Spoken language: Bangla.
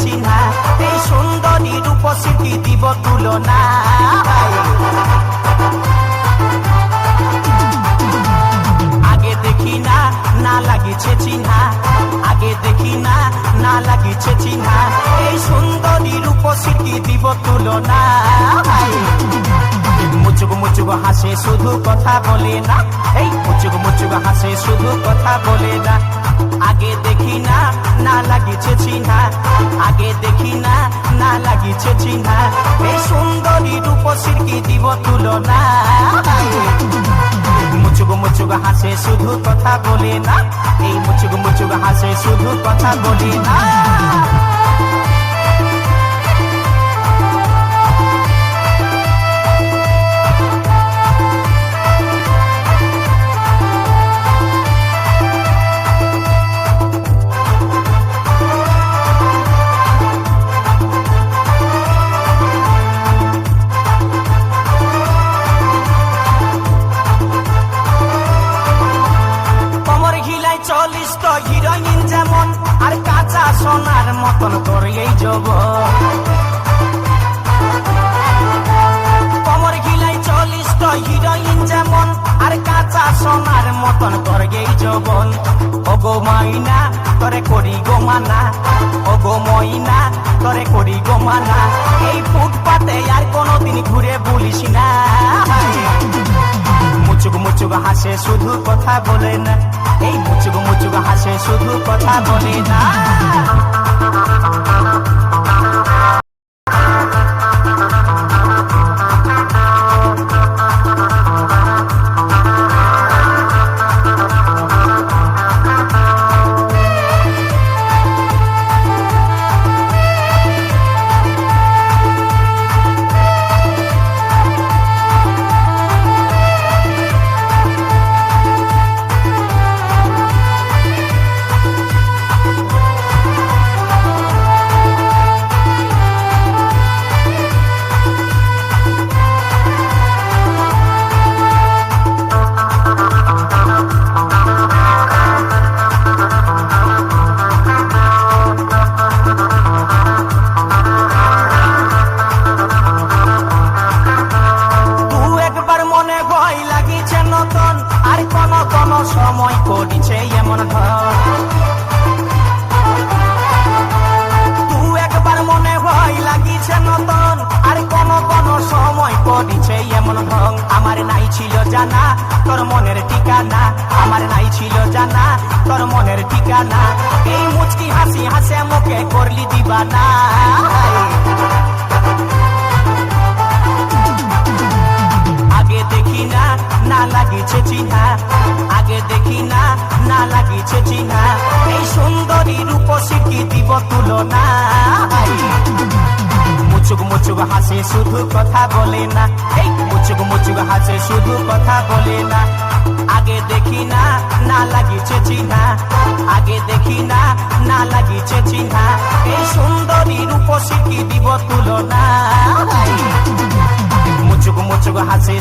চিহ্না এই সুন্দরী রূপসী দিব তুলনা। আগে দেখি না না লাগিছে চিহ্না, আগে দেখি না না লাগিছে চিহ্না এই সুন্দরী রূপসী দিব তুলনা। মুচুক মুচুক হাসে শুধু কথা বলে না, এই মুচুক মুচুক হাসে শুধু কথা বলে না। আগে দেখি না না লাগিছে চিহ্না, আগে দেখি না না লাগিছে চিহ্না এই সুন্দরী রূপসীর কি দিব তুলনা। মুচুক মুচুক হাসে শুধু কথা বলে না, এই মুচুক মুচুক হাসে শুধু কথা বলে না। চল্লিশ তো হিরোইন যেমন আর কাঁচা সোনার মতন তোর এই যৌবন। কমর ঘিলাই 40 তো হিরোইন যেমন আর কাঁচা সোনার মতন তোর এই যৌবন। ও গো ময়না তোরে করি গো মানা, ও গো ময়না তোরে করি গো মানা এই ফুটপাতে আর কোনোদিন ঘুরে বলিস না। মুচুক মুচুক হাসে শুধু কথা বলে না, এই মুচুক মুচুক হাসে শুধু কথা বলে না। সময় করিছে এমন ধর তুই একবার মনে হয় লাগিছে নতুন আর কোন কোন সময় করিছে এমন ঢং। আমার নাই ছিল জানা তোর মনের ঠিকানা, আমার নাই ছিল জানা তোর মনের ঠিকানা এই মুচকি হাসি হাসে মুখে করলি দিবানা। আগে দেখি না না লাগিছে চিহ্না, আগে দেখি না না লাগিছে চিহ্না এই সুন্দরী রূপসী কি দিব তুলনা। মুচুক মুচুক হাসে শুধু কথা বলে না, এই মুচুক মুচুক হাসে শুধু কথা বলে না। আগে দেখি না না লাগিছে চিহ্না, আগে দেখি না না লাগিছে চিহ্না এই সুন্দরী রূপসী কি দিব তুলনা। মুচুক মুচুক হাসে